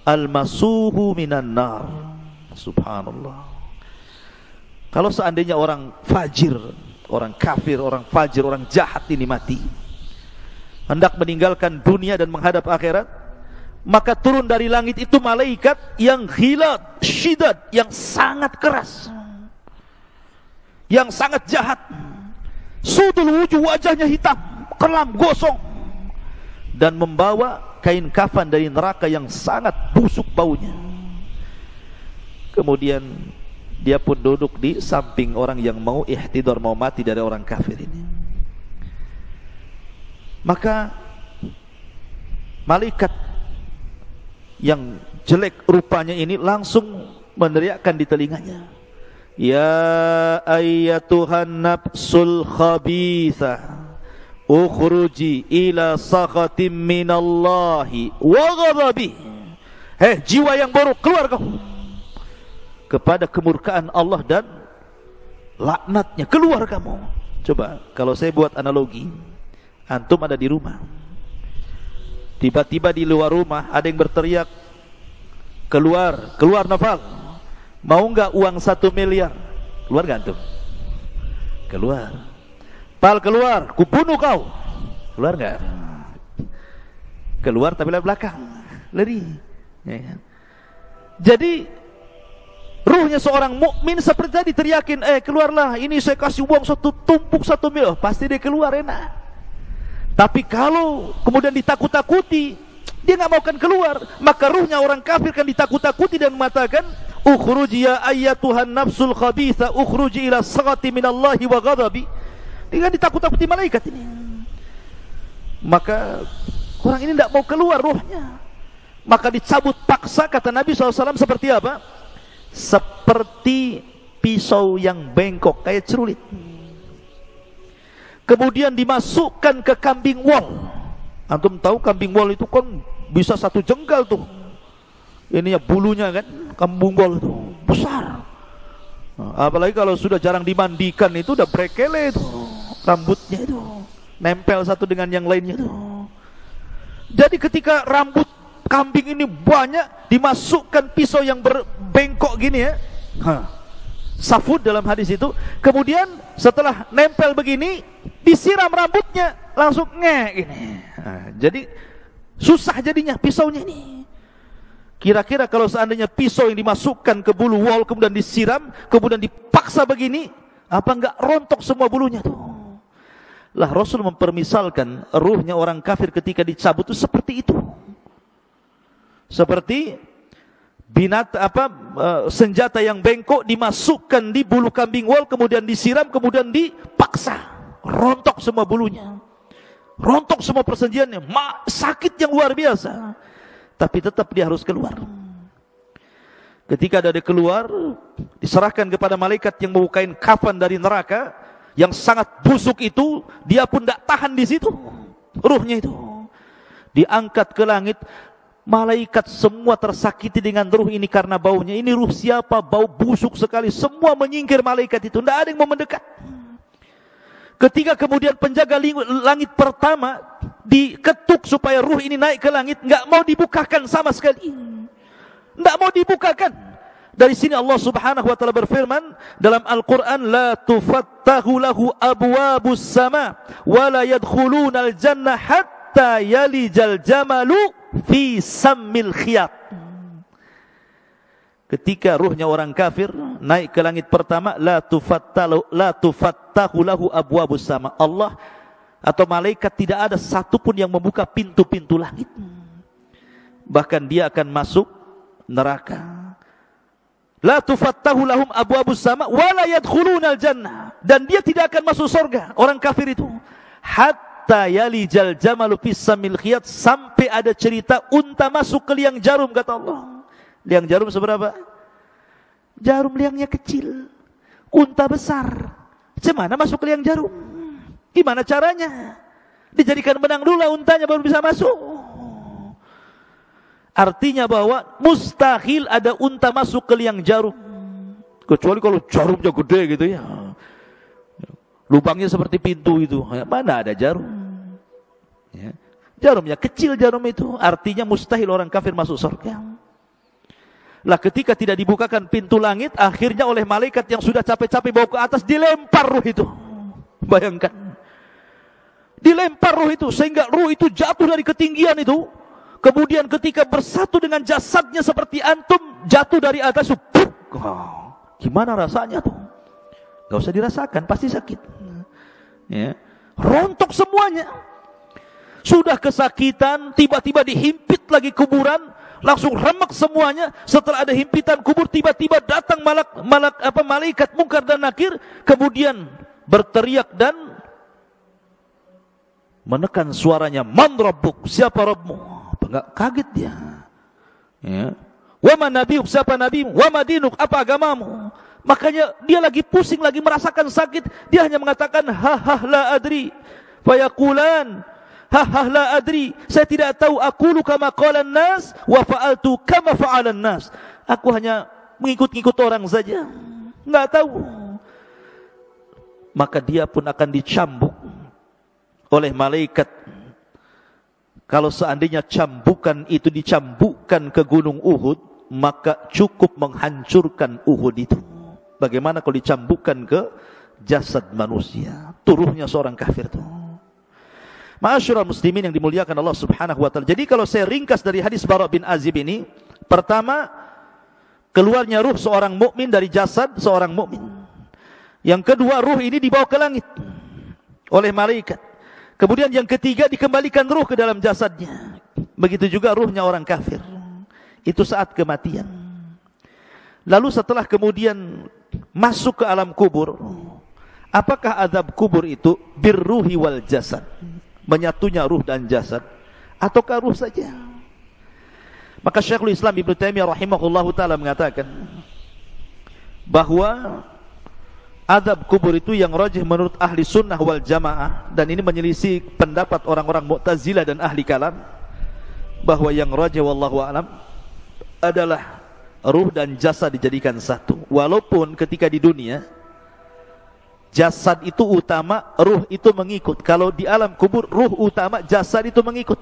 almasuhu minan nar. Subhanallah. Kalau seandainya orang fajir, orang kafir, orang fajir, orang jahat ini mati, hendak meninggalkan dunia dan menghadap akhirat, maka turun dari langit itu malaikat yang ghilad, syidad, yang sangat keras, yang sangat jahat. Sudul wujuh, wajahnya hitam, kelam, gosong, dan membawa kain kafan dari neraka yang sangat busuk baunya. Kemudian dia pun duduk di samping orang yang mau ihtidar, mau mati dari orang kafir ini. Maka malaikat yang jelek rupanya ini langsung meneriakkan di telinganya, ya ayyatuhan nafsul khabithah ukhruji ila sakhatim minallahi wa ghadabih. Hei jiwa yang buruk, keluar kau kepada kemurkaan Allah dan laknatnya, keluar kamu. Coba kalau saya buat analogi, antum ada di rumah, tiba-tiba di luar rumah ada yang berteriak, keluar, keluar Noval, mau enggak uang 1 miliar? Keluar enggak antum? Keluar. Pal, keluar, kubunuh kau. Keluar enggak? Keluar tapi lewat belakang, lari. Jadi ruhnya seorang mukmin seperti tadi teriakin, keluarlah, ini saya kasih uang tumpuk 1 miliar, pasti dia keluar enak. Tapi kalau kemudian ditakut-takuti, dia nggak mau kan keluar, maka ruhnya orang kafir kan ditakut-takuti dan mengatakan, ukhruji ya ayyatuhan nafsul khabitha ukhruji ila saghati minallahi wa ghadabi. Dia kan ditakut-takuti malaikat ini. Maka orang ini tidak mau keluar ruhnya, maka dicabut paksa. Kata Nabi SAW seperti apa? Seperti pisau yang bengkok, kayak cerulit. Kemudian dimasukkan ke kambing wol. Antum tahu kambing wol itu kan bisa 1 jengkal tuh. Ini ya bulunya kan, kambing wol itu besar. Apalagi kalau sudah jarang dimandikan itu udah brekele itu, rambutnya itu nempel satu dengan yang lainnya itu. Jadi ketika rambut kambing ini banyak, dimasukkan pisau yang berbengkok gini ya, safud dalam hadis itu. Kemudian setelah nempel begini, disiram rambutnya, langsung gini. Jadi susah jadinya pisaunya ini. Kira-kira kalau seandainya pisau yang dimasukkan ke bulu wol kemudian disiram, kemudian dipaksa begini, apa enggak rontok semua bulunya tuh? Lah Rasul mempermisalkan ruhnya orang kafir ketika dicabut itu seperti itu. Seperti senjata yang bengkok dimasukkan di bulu kambing wol, kemudian disiram, kemudian dipaksa, rontok semua bulunya, rontok semua persenjaannya, sakit yang luar biasa. Tapi tetap dia harus keluar. Ketika dia keluar, diserahkan kepada malaikat yang membawa kain kafan dari neraka yang sangat busuk itu. Dia pun tidak tahan di situ, ruhnya itu diangkat ke langit. Malaikat semua tersakiti dengan ruh ini karena baunya. Ini ruh siapa? Bau busuk sekali. Semua menyingkir malaikat itu, tidak ada yang mau mendekat. Ketika kemudian penjaga langit pertama diketuk supaya ruh ini naik ke langit, enggak mau dibukakan sama sekali. Enggak mau dibukakan. Dari sini Allah Subhanahu wa taala berfirman dalam Al-Qur'an, la tufattahu lahu abwabus sama wa la yadkhulunal jannah hatta yalijal jamalu fi sammil khiyat. Ketika ruhnya orang kafir naik ke langit pertama, la tufattahu lahu abwabus sama. Allah atau malaikat tidak ada satupun yang membuka pintu-pintu langit. Bahkan dia akan masuk neraka. La tufattahu lahum abwabus sama wa la yadkhulunal jannah, dan dia tidak akan masuk surga orang kafir itu hatta yalijal jamalu fis samil khiyat, sampai ada cerita unta masuk ke liang jarum, kata Allah. Liang jarum seberapa? Jarum liangnya kecil, unta besar. Gimana masuk ke liang jarum? Gimana caranya? Dijadikan benang dulu untanya baru bisa masuk. Artinya bahwa mustahil ada unta masuk ke liang jarum, kecuali kalau jarumnya gede gitu ya. Lubangnya seperti pintu itu, mana ada jarum ya. Jarumnya kecil, jarum itu artinya mustahil orang kafir masuk surga. Lah ketika tidak dibukakan pintu langit, akhirnya oleh malaikat yang sudah capek-capek bawa ke atas, dilempar ruh itu. Bayangkan, dilempar ruh itu, sehingga ruh itu jatuh dari ketinggian itu. Kemudian ketika bersatu dengan jasadnya seperti antum, jatuh dari atas, gimana rasanya tuh? Gak usah dirasakan, pasti sakit ya. Rontok semuanya. Sudah kesakitan, tiba-tiba dihimpit lagi kuburan, langsung remek semuanya. Setelah ada himpitan kubur, tiba-tiba datang malaikat Munkar dan Nakir, kemudian berteriak dan menekan suaranya, man rabbuk, siapa Rabbmu? Enggak kaget dia ya. Wa man nabiyuk, siapa nabimu? Wa madinuk, apa agamamu? Makanya dia lagi pusing, lagi merasakan sakit. Dia hanya mengatakan ha la adri. Fayaqulan ha la adri. Saya tidak tahu, aqulu kama qalan nas wa fa'altu kama fa'alan nas. Aku hanya mengikut-ikut orang saja, enggak tahu. Maka dia pun akan dicambuk oleh malaikat. Kalau seandainya cambukan itu dicambukkan ke gunung Uhud, maka cukup menghancurkan Uhud itu. Bagaimana kalau dicambukkan ke jasad manusia? Turuhnya seorang kafir itu. Ma'asyiral muslimin yang dimuliakan Allah Subhanahu wa taala. Jadi kalau saya ringkas dari hadis Bara' bin Azib ini, pertama, keluarnya ruh seorang mukmin dari jasad seorang mukmin. Yang kedua, ruh ini dibawa ke langit oleh malaikat. Kemudian yang ketiga, dikembalikan ruh ke dalam jasadnya. Begitu juga ruhnya orang kafir. Itu saat kematian. Lalu setelah kemudian masuk ke alam kubur, apakah azab kubur itu birruhi wal jasad, menyatunya ruh dan jasad, ataukah ruh saja? Maka Syekhul Islam Ibnu Taimiyah rahimahullahu taala mengatakan bahwa azab kubur itu yang rajih menurut ahli sunnah wal jamaah, dan ini menyelisih pendapat orang-orang Mu'tazilah dan ahli kalam, bahwa yang rajih wallahu alam adalah ruh dan jasad dijadikan satu. Walaupun ketika di dunia jasad itu utama, ruh itu mengikut. Kalau di alam kubur ruh utama, jasad itu mengikut.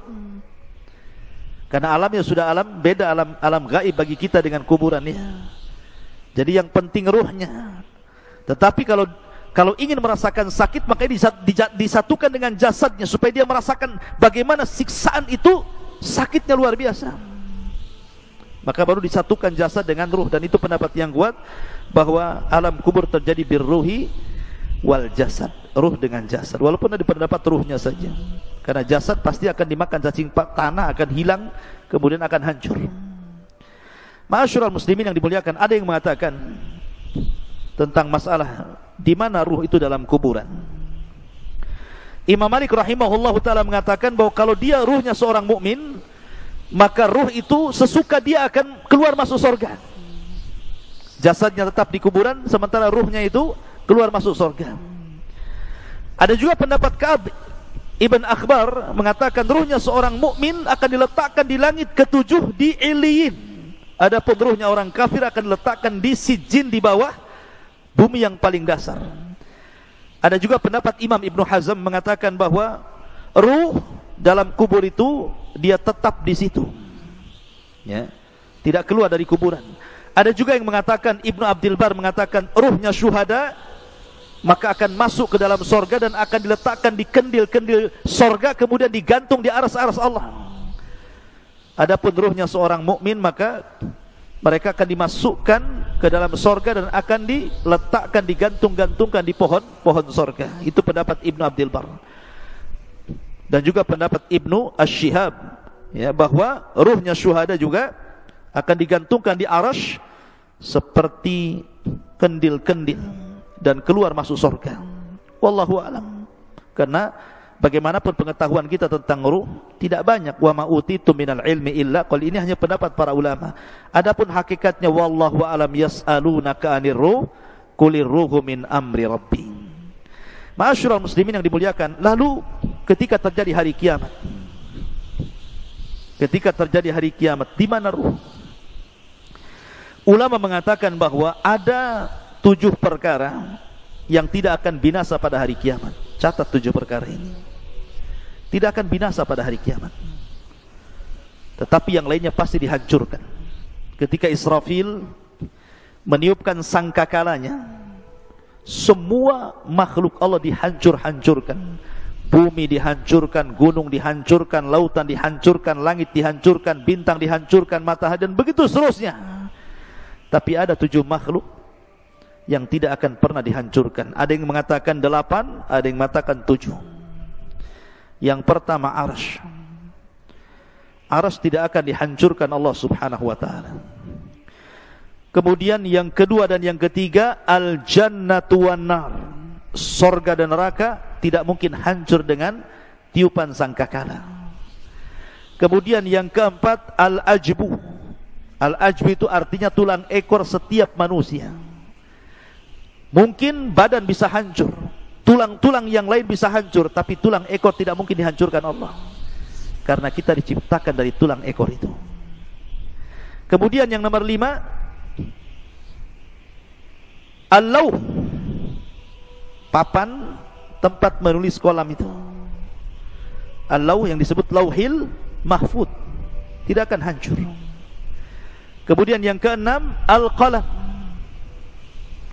Karena alamnya sudah beda, alam gaib bagi kita dengan kuburannya. Jadi yang penting ruhnya. Tetapi kalau ingin merasakan sakit, maka disatukan dengan jasadnya supaya dia merasakan bagaimana siksaan itu, sakitnya luar biasa. Maka baru disatukan jasad dengan ruh. Dan itu pendapat yang kuat, bahwa alam kubur terjadi birruhi wal jasad, ruh dengan jasad. Walaupun ada pendapat ruhnya saja, karena jasad pasti akan dimakan cacing tanah, akan hilang, kemudian akan hancur. Ma'asyiral muslimin yang dimuliakan, ada yang mengatakan tentang masalah di mana ruh itu dalam kuburan. Imam Malik rahimahullahu taala mengatakan bahwa kalau dia ruhnya seorang mukmin, maka ruh itu sesuka dia akan keluar masuk surga. Jasadnya tetap di kuburan, sementara ruhnya itu keluar masuk surga. Ada juga pendapat Ka'ab Ibn Akhbar mengatakan ruhnya seorang mukmin akan diletakkan di langit ketujuh di Iliyin. Adapun ruhnya orang kafir akan diletakkan di Sijin, di bawah bumi yang paling dasar. Ada juga pendapat Imam Ibnu Hazm mengatakan bahwa ruh dalam kubur itu dia tetap di situ, ya, tidak keluar dari kuburan. Ada juga yang mengatakan, Ibnu Abdul Bar mengatakan ruhnya syuhada maka akan masuk ke dalam sorga dan akan diletakkan di kendil-kendil sorga, kemudian digantung di aras-aras Allah. Adapun ruhnya seorang mukmin, maka mereka akan dimasukkan ke dalam sorga dan akan diletakkan, digantung-gantungkan di pohon sorga. Itu pendapat Ibnu Abdul Bar. Dan juga pendapat Ibnu Ash-Shihab, ya, bahwa ruhnya syuhada juga akan digantungkan di arasy seperti kendil-kendil dan keluar masuk surga. Wallahu a'lam. Karena bagaimanapun pengetahuan kita tentang ruh tidak banyak. Wa ma utitu minal ilmi illa qal, ini hanya pendapat para ulama. Adapun hakikatnya wallahu alam, yas'alunaka 'anir ruh qulir ruhu min amri rabbi. Ma'asyiral muslimin yang dimuliakan, lalu ketika terjadi hari kiamat, di mana ruh? Ulama mengatakan bahwa ada 7 perkara yang tidak akan binasa pada hari kiamat. Catat 7 perkara ini. Tidak akan binasa pada hari kiamat. Tetapi yang lainnya pasti dihancurkan. Ketika Israfil meniupkan sangkakalanya, semua makhluk Allah dihancur-hancurkan. Bumi dihancurkan, gunung dihancurkan, lautan dihancurkan, langit dihancurkan, bintang dihancurkan, matahari, dan begitu seterusnya. Tapi ada 7 makhluk yang tidak akan pernah dihancurkan. Ada yang mengatakan 8, ada yang mengatakan 7. Yang pertama arsy. Arsy tidak akan dihancurkan Allah subhanahu wa ta'ala. Kemudian yang kedua dan yang ketiga, al-jannatu wan nar. Sorga dan neraka tidak mungkin hancur dengan tiupan sangkakala. Kemudian yang keempat, al-ajbu. Al-ajbu itu artinya tulang ekor setiap manusia. Mungkin badan bisa hancur, tulang-tulang yang lain bisa hancur, tapi tulang ekor tidak mungkin dihancurkan Allah, karena kita diciptakan dari tulang ekor itu. Kemudian yang nomor 5, al-lauh, papan tempat menulis kolam itu. Al-lauh yang disebut lauhil mahfud, tidak akan hancur. Kemudian yang keenam, al-qalam,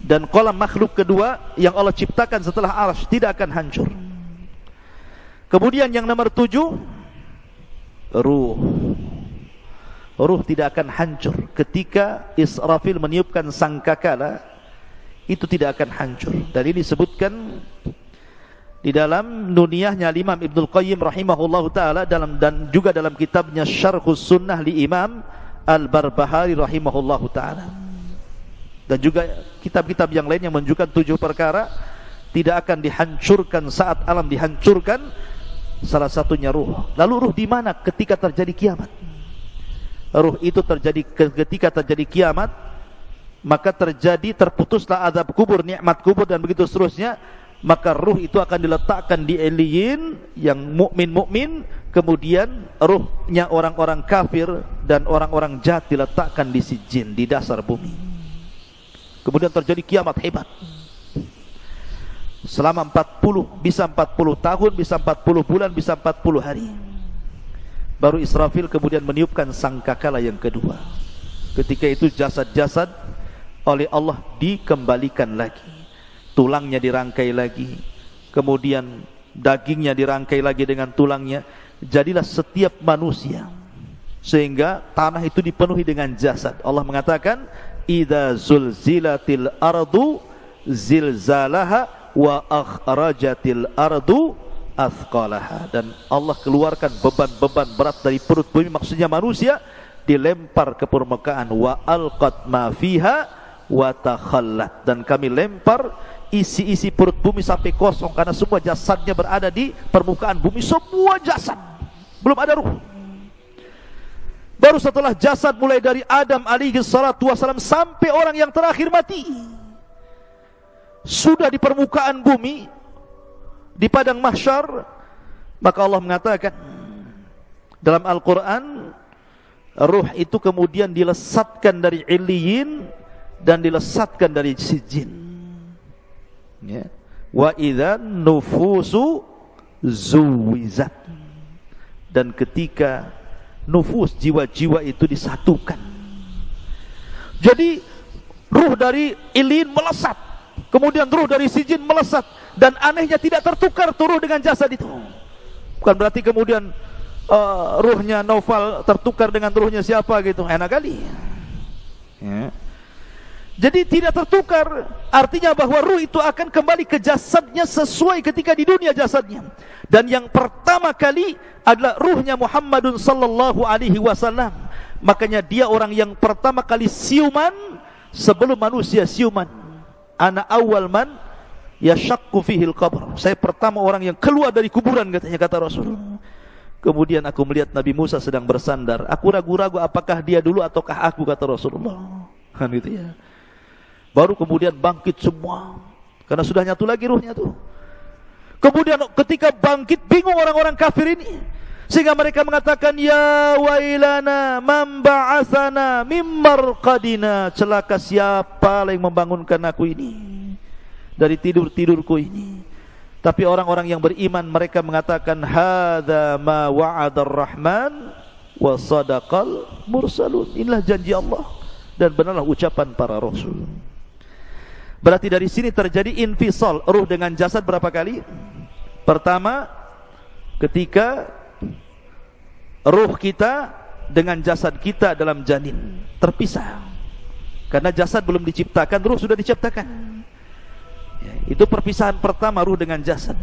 dan kolam makhluk kedua yang Allah ciptakan setelah arsy tidak akan hancur. Kemudian yang nomor 7, ruh. Ruh tidak akan hancur. Ketika Israfil meniupkan sangkakala, itu tidak akan hancur. Dan ini disebutkan di dalam nuniyahnya Imam Ibnul Qayyim rahimahullahu ta'ala, dan juga dalam kitabnya Syarhus Sunnah li Imam Al-Barbahari rahimahullahu ta'ala, dan juga kitab-kitab yang lain yang menunjukkan 7 perkara tidak akan dihancurkan saat alam dihancurkan. Salah satunya ruh. Lalu ruh di mana ketika terjadi kiamat? Ruh itu terjadi ketika terjadi kiamat, maka terputuslah azab kubur, nikmat kubur, dan begitu seterusnya. Maka ruh itu akan diletakkan di eliyin yang mukmin, kemudian ruhnya orang-orang kafir dan orang-orang jahat diletakkan di sijin, di dasar bumi. Kemudian terjadi kiamat hebat. Selama 40 tahun, bisa 40 bulan, bisa 40 hari. Baru Israfil kemudian meniupkan sangkakala yang kedua. Ketika itu jasad-jasad oleh Allah dikembalikan lagi. Tulangnya dirangkai lagi, kemudian dagingnya dirangkai lagi dengan tulangnya. Jadilah setiap manusia, sehingga tanah itu dipenuhi dengan jasad. Allah mengatakan, idza zulzilatil ardu zilzalaha wa akhrajatil ardu athqalaha. Dan Allah keluarkan beban-beban berat dari perut bumi, maksudnya manusia, dilempar ke permukaan. Wa alqat ma fiha wa takhallat. Dan kami lempar isi-isi perut bumi sampai kosong, karena semua jasadnya berada di permukaan bumi. Semua jasad, belum ada ruh. Baru setelah jasad, mulai dari Adam alaihi salatu wassalam sampai orang yang terakhir mati, sudah di permukaan bumi, di padang mahsyar. Maka Allah mengatakan dalam Al-Quran, ruh itu kemudian dilesatkan dari illiyin dan dilesatkan dari sijin. Ya. Wa idza nufusu zuwizat. Dan ketika nufus, jiwa-jiwa itu disatukan, jadi ruh dari ilin melesat, kemudian ruh dari sijin melesat, dan anehnya tidak tertukar tuh ruh dengan jasad itu. Bukan berarti kemudian ruhnya Naufal tertukar dengan ruhnya siapa gitu, enak kali ya. Jadi tidak tertukar, artinya bahwa ruh itu akan kembali ke jasadnya sesuai ketika di dunia jasadnya. Dan yang pertama kali adalah ruhnya Muhammadun sallallahu alaihi wasallam. Makanya dia orang yang pertama kali siuman sebelum manusia siuman. Ana awal man yashaqqu fihi al-qabr. Saya pertama orang yang keluar dari kuburan, katanya, kata Rasul. Kemudian aku melihat Nabi Musa sedang bersandar. Aku ragu-ragu apakah dia dulu ataukah aku, kata Rasulullah. Kan gitu ya. Baru kemudian bangkit semua, karena sudah nyatu lagi ruhnya tuh. Kemudian ketika bangkit, bingung orang-orang kafir ini, sehingga mereka mengatakan, ya wailana man ba'atsana mim marqadina. Celaka siapa yang membangunkan aku ini dari tidur-tidurku ini. Tapi orang-orang yang beriman, mereka mengatakan, hadza ma wa'adar rahman wa sadaqal mursalun. Inilah janji Allah dan benarlah ucapan para rasul. Berarti dari sini terjadi infisal ruh dengan jasad berapa kali? Pertama, ketika ruh kita dengan jasad kita dalam janin terpisah. Karena jasad belum diciptakan, ruh sudah diciptakan. Ya, itu perpisahan pertama, ruh dengan jasad.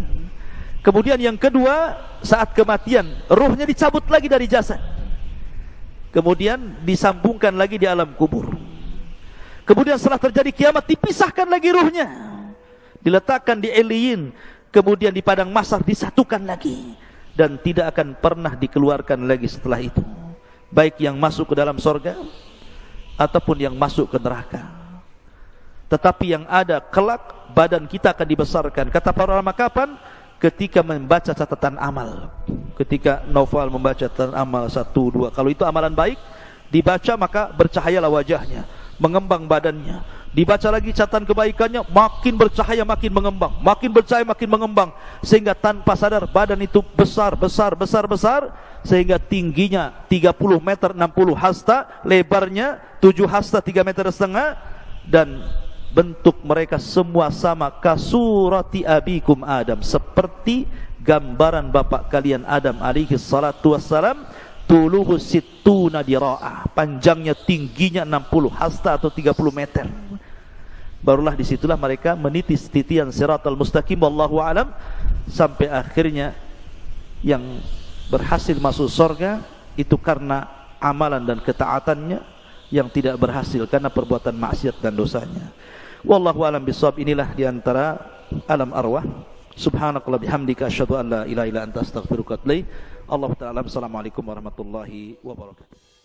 Kemudian yang kedua, saat kematian, ruhnya dicabut lagi dari jasad. Kemudian disambungkan lagi di alam kubur. Kemudian setelah terjadi kiamat, dipisahkan lagi ruhnya, diletakkan di Eliyin, kemudian di padang mahsyar disatukan lagi, dan tidak akan pernah dikeluarkan lagi setelah itu, baik yang masuk ke dalam sorga ataupun yang masuk ke neraka. Tetapi yang ada kelak, badan kita akan dibesarkan. Kata para ulama, kapan? Ketika membaca catatan amal. Ketika Naufal membaca catatan amal 1, 2, kalau itu amalan baik dibaca, maka bercahayalah wajahnya, mengembang badannya. Dibaca lagi catatan kebaikannya, makin bercahaya, makin mengembang, makin bercahaya, makin mengembang, sehingga tanpa sadar badan itu besar, sehingga tingginya 30 meter 60 hasta, lebarnya 7 hasta 3,5 meter, dan bentuk mereka semua sama, kasurati abikum Adam, seperti gambaran bapak kalian Adam alaihi salatu wassalam. Tuluhu sittuna dira'ah, panjangnya tingginya 60 hasta atau 30 meter. Barulah disitulah mereka menitis titian siratal mustaqim, wallahu alam, sampai akhirnya yang berhasil masuk surga itu karena amalan dan ketaatannya, yang tidak berhasil karena perbuatan maksiat dan dosanya. Wallahu alam bisawab. Inilah diantara alam arwah. Subhanakallah bihamdika asyhadu an la ilaha illa anta astaghfiruka wa atubu ilaik. Allah Ta'ala. Assalamualaikum warahmatullahi wabarakatuh.